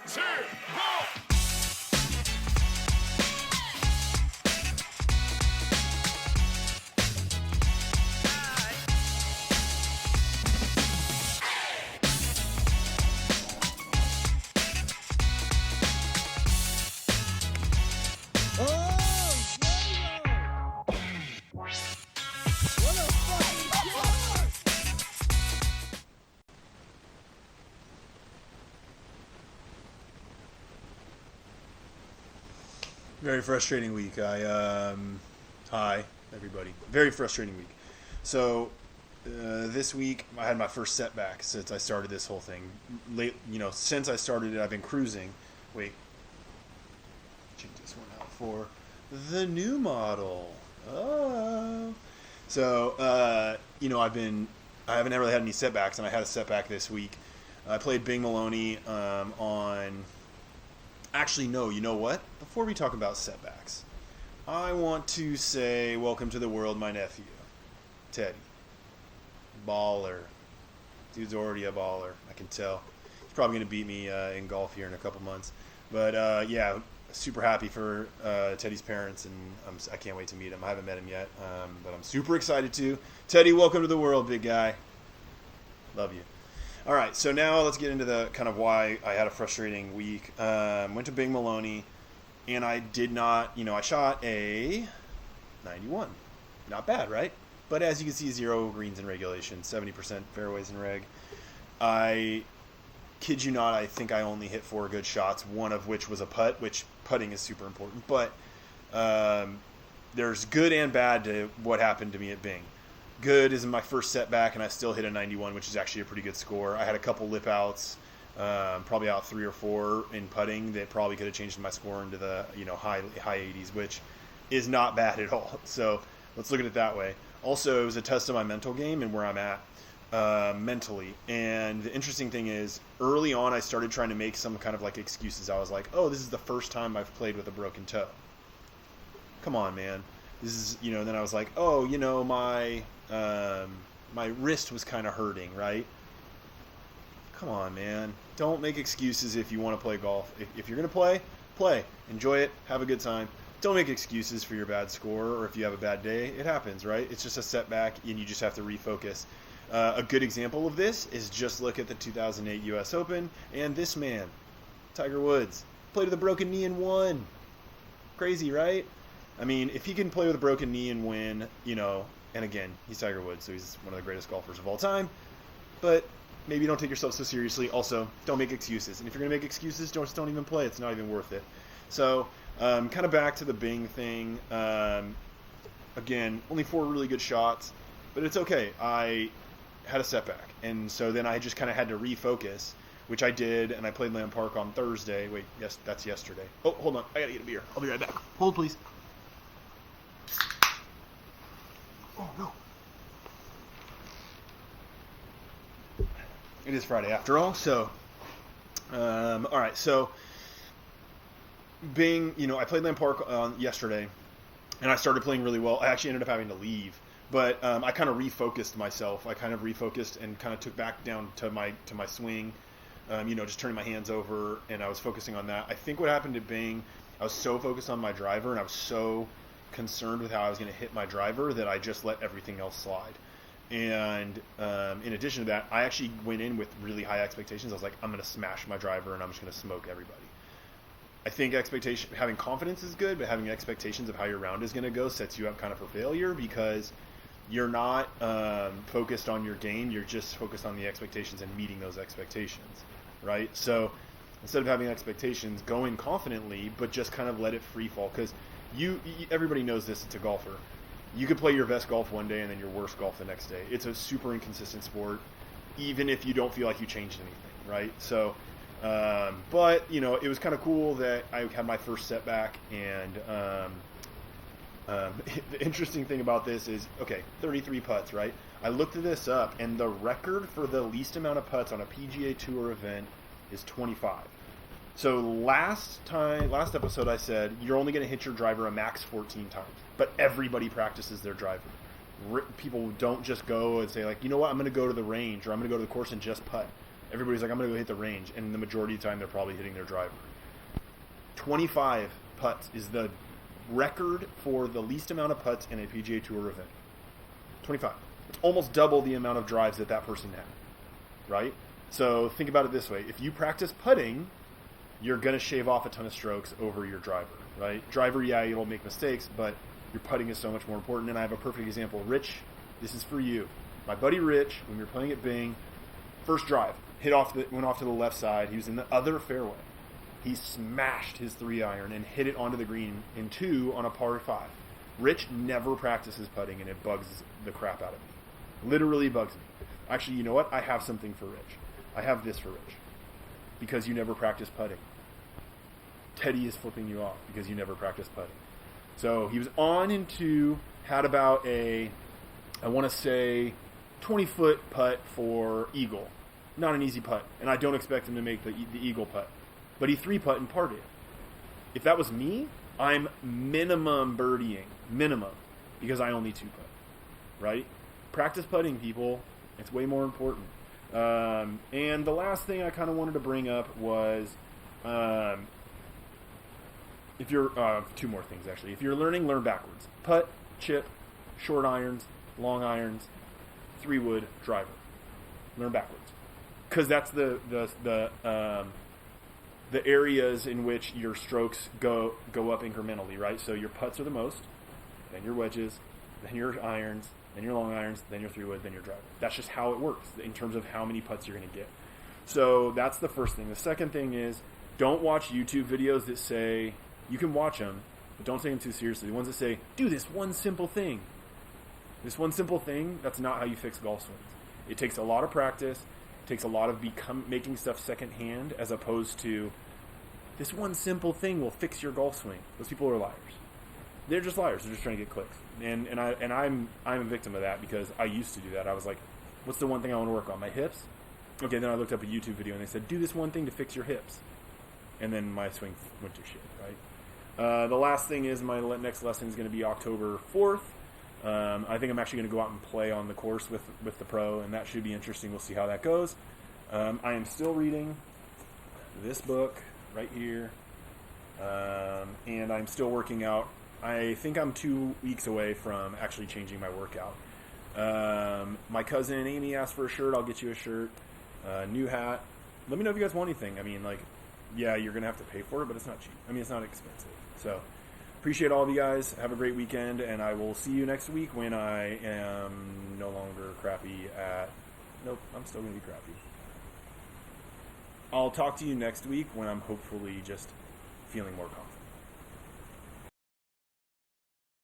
2, 1. Very frustrating week. Hi everybody. Very frustrating week. So this week I had my first setback since I started this whole thing. Since I started it, I've been cruising. Wait, change this one out for the new model. Oh, so I haven't really had any setbacks, and I had a setback this week. I played Bing Maloney on. Actually, no, you know what? Before we talk about setbacks, I want to say welcome to the world, my nephew, Teddy. Baller. Dude's already a baller, I can tell. He's probably going to beat me in golf here in a couple months. But, yeah, super happy for Teddy's parents, and I can't wait to meet him. I haven't met him yet, but I'm super excited to. Teddy, welcome to the world, big guy. Love you. All right, so now let's get into the kind of why I had a frustrating week. Went to Bing Maloney, and I did not, I shot a 91. Not bad, right? But as you can see, 0 greens in regulation, 70% fairways in reg. I kid you not, I think I only hit 4 good shots, one of which was a putt, which putting is super important. But there's good and bad to what happened to me at Bing. Good is my first setback, and I still hit a 91, which is actually a pretty good score. I had a couple lip outs, probably out 3 or 4 in putting that probably could have changed my score into the high 80s, which is not bad at all. So let's look at it that way. Also, it was a test of my mental game and where I'm at mentally. And the interesting thing is, early on, I started trying to make some kind of like excuses. I was like, oh, this is the first time I've played with a broken toe. Come on, man. This is, then I was like, oh, my wrist was kind of hurting, right? Come on, man. Don't make excuses if you want to play golf. If you're going to play. Enjoy it. Have a good time. Don't make excuses for your bad score or if you have a bad day. It happens, right? It's just a setback, and you just have to refocus. A good example of this is just look at the 2008 U.S. Open, and this man, Tiger Woods, played with a broken knee and won. Crazy, right? I mean, if he can play with a broken knee and win, and again, he's Tiger Woods, so he's one of the greatest golfers of all time, but maybe don't take yourself so seriously. Also, don't make excuses. And if you're going to make excuses, just don't even play. It's not even worth it. So, kind of back to the Bing thing. Again, only 4 really good shots, but it's okay. I had a setback, and so then I just kind of had to refocus, which I did, and I played Lamb Park on Thursday. Wait, yes, that's yesterday. Oh, hold on. I got to get a beer. I'll be right back. Hold, please. Oh, no. It is Friday after all, so, all right, so, Bing, I played Lamb Park yesterday, and I started playing really well. I actually ended up having to leave, but I kind of refocused myself. I kind of refocused and kind of took back down to my swing, just turning my hands over, and I was focusing on that. I think what happened to Bing, I was so focused on my driver, and I was so concerned with how I was going to hit my driver that I just let everything else slide. And in addition to that, I actually went in with really high expectations. I was like, I'm going to smash my driver and I'm just going to smoke everybody. I think having confidence is good, but having expectations of how your round is going to go sets you up kind of for failure, because you're not focused on your game. You're just focused on the expectations and meeting those expectations, right? So instead of having expectations, go in confidently, but just kind of let it free fall, because everybody knows this. It's a golfer. You could play your best golf one day and then your worst golf the next day. It's a super inconsistent sport, even if you don't feel like you changed anything, right? So, but it was kind of cool that I had my first setback, and the interesting thing about this is, 33 putts, right? I looked this up, and the record for the least amount of putts on a PGA Tour event is 25. So last episode I said you're only going to hit your driver a max 14 times, but everybody practices their driver. People don't just go and say, like, you know what, I'm going to go to the range or I'm going to go to the course and just putt. Everybody's like, I'm going to go hit the range. And the majority of the time, they're probably hitting their driver. 25 putts is the record for the least amount of putts in a PGA Tour event. 25. It's almost double the amount of drives that person had, right? So think about it this way. If you practice putting, you're going to shave off a ton of strokes over your driver, right? Driver, yeah, you'll make mistakes, but your putting is so much more important. And I have a perfect example. Rich, this is for you. My buddy Rich, when we were playing at Bing, first drive, went off to the left side. He was in the other fairway. He smashed his 3-iron and hit it onto the green in 2 on a par 5. Rich never practices putting, and it bugs the crap out of me. Literally bugs me. Actually, you know what? I have something for Rich. I have this for Rich. Because you never practice putting. Teddy is flipping you off because you never practice putting. So he was on in 2, had about I want to say, 20-foot putt for eagle. Not an easy putt, and I don't expect him to make the eagle putt. But he 3-putt and parred it. If that was me, I'm minimum birdieing. Minimum. Because I only 2-putt. Right? Practice putting, people. It's way more important. And the last thing I kind of wanted to bring up was, if you're, 2 more things actually. If you're learning, learn backwards. Putt, chip, short irons, long irons, 3-wood, driver. Learn backwards. Because that's the areas in which your strokes go up incrementally, right? So your putts are the most, then your wedges, then your irons, then your long irons, then your 3-wood, then your driver. That's just how it works in terms of how many putts you're going to get. So that's the first thing. The second thing is, don't watch YouTube videos that say, you can watch them, but don't take them too seriously. The ones that say, do this one simple thing. This one simple thing, that's not how you fix golf swings. It takes a lot of practice. It takes a lot of making stuff secondhand, as opposed to, this one simple thing will fix your golf swing. Those people are liars. They're just liars. They're just trying to get clicks. And I'm a victim of that because I used to do that. I was like, what's the one thing I want to work on? My hips? Okay, then I looked up a YouTube video and they said, do this one thing to fix your hips. And then my swing went to shit, right? The last thing is my next lesson is going to be October 4th. I think I'm actually going to go out and play on the course with the pro, and that should be interesting. We'll see how that goes. I am still reading this book right here, and I'm still working out. I think I'm 2 weeks away from actually changing my workout. My cousin Amy asked for a shirt. I'll get you a shirt. New hat. Let me know if you guys want anything. I mean, like, yeah, you're going to have to pay for it, but it's not cheap. I mean, it's not expensive. So, appreciate all of you guys. Have a great weekend, and I will see you next week when I am no longer crappy at... Nope, I'm still going to be crappy. I'll talk to you next week when I'm hopefully just feeling more confident.